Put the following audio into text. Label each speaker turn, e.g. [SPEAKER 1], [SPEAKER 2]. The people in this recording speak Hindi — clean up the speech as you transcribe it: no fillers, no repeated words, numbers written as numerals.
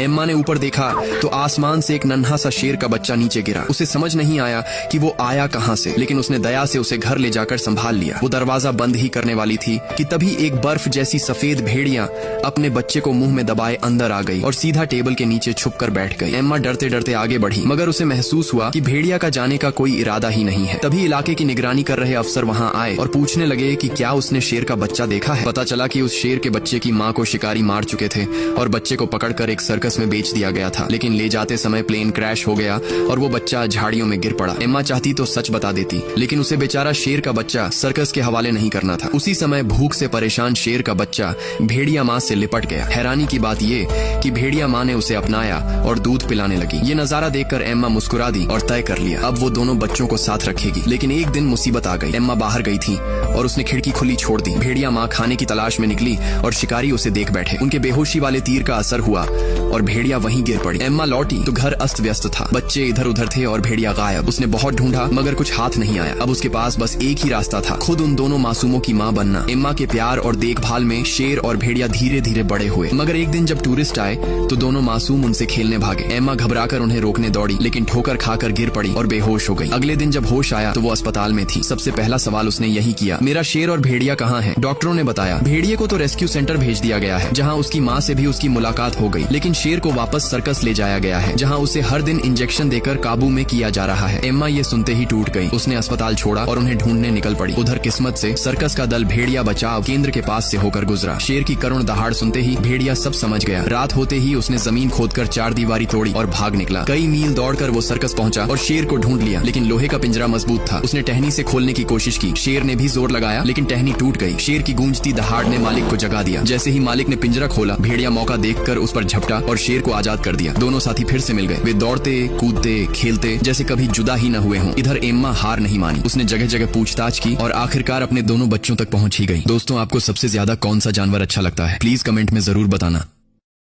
[SPEAKER 1] एम्मा ने ऊपर देखा तो आसमान से एक नन्हा सा शेर का बच्चा नीचे गिरा। उसे समझ नहीं आया कि वो आया कहाँ से, लेकिन उसने दया से उसे घर ले जाकर संभाल लिया। वो दरवाजा बंद ही करने वाली थी कि तभी एक बर्फ जैसी सफेद भेड़िया अपने बच्चे को मुंह में दबाए अंदर आ गई और सीधा टेबल के नीचे छुप कर बैठ गई। एम्मा डरते डरते आगे बढ़ी, मगर उसे महसूस हुआ कि भेड़िया का जाने का कोई इरादा ही नहीं है। तभी इलाके की निगरानी कर रहे अफसर वहाँ आए और पूछने लगे कि क्या उसने शेर का बच्चा देखा है। पता चला कि उस शेर के बच्चे की माँ को शिकारी मार चुके थे और बच्चे को पकड़कर एक सर्कस में बेच दिया गया था, लेकिन ले जाते समय प्लेन क्रैश हो गया और वो बच्चा झाड़ियों में गिर पड़ा। एम्मा चाहती तो सच बता देती, लेकिन उसे बेचारा शेर का बच्चा सर्कस के हवाले नहीं करना था। उसी समय भूख से परेशान शेर का बच्चा भेड़िया माँ से लिपट गया। हैरानी की बात ये कि भेड़िया माँ ने उसे अपनाया और दूध पिलाने लगी। ये नजारा देखकर एम्मा मुस्कुरा दी और तय कर लिया अब वो दोनों बच्चों को साथ रखेगी। लेकिन एक दिन मुसीबत आ गई। एम्मा बाहर गई थी और उसने खिड़की खुली छोड़ दी। भेड़िया माँ खाने की तलाश में निकली और शिकारी उसे देख बैठे। उनके बेहोशी वाले तीर का असर हुआ और भेड़िया वहीं गिर पड़ी। एम्मा लौटी तो घर अस्त व्यस्त था, बच्चे इधर उधर थे और भेड़िया गायब। उसने बहुत ढूंढा मगर कुछ हाथ नहीं आया। अब उसके पास बस एक ही रास्ता था, खुद उन दोनों मासूमों की माँ बनना। एम्मा के प्यार और देखभाल में शेर और भेड़िया धीरे धीरे बड़े हुए। मगर एक दिन जब टूरिस्ट आए तो दोनों मासूम उनसे खेलने भागे। एम्मा घबराकर उन्हें रोकने दौड़ी, लेकिन ठोकर खाकर गिर पड़ी और बेहोश हो गई। अगले दिन जब होश आया तो वो अस्पताल में थी। सबसे पहला सवाल उसने यही किया, मेरा शेर और भेड़िया कहाँ है? डॉक्टरों ने बताया भेड़िए को तो रेस्क्यू सेंटर भेज दिया गया है, जहाँ उसकी माँ से भी उसकी मुलाकात हो गई, लेकिन शेर को वापस सर्कस ले जाया गया है, जहाँ उसे हर दिन इंजेक्शन देकर काबू में किया जा रहा है। एम्मा ये सुनते ही टूट गई। उसने अस्पताल छोड़ा और उन्हें ढूंढने निकल पड़ी। उधर किस्मत से सर्कस का दल भेड़िया बचाव केंद्र के पास से होकर गुजरा। शेर की करुण दहाड़ सुनते ही भेड़िया सब समझ गया। रात होते ही उसने जमीन खोदकर 4 दीवारी तोड़ी और भाग निकला। कई मील दौड़कर वो सर्कस पहुंचा और शेर को ढूंढ लिया, लेकिन लोहे का पिंजरा मजबूत था। उसने टहनी से खोलने की कोशिश की। शेर ने भी जोर लगाया, लेकिन टहनी टूट गई। शेर की गूंजती दहाड़ ने मालिक को जगा दिया। जैसे ही मालिक ने पिंजरा खोला, भेड़िया मौका देखकर उस पर झपटा और शेर को आजाद कर दिया। दोनों साथी फिर से मिल गए। वे दौड़ते कूदते खेलते जैसे कभी जुदा ही न हुए हों। इधर एम्मा हार नहीं मानी। उसने जगह जगह पूछताछ की और आखिरकार अपने दोनों बच्चों तक पहुंच ही गई। दोस्तों, आपको सबसे ज्यादा कौन सा जानवर अच्छा लगता है? प्लीज कमेंट में जरूर बताना।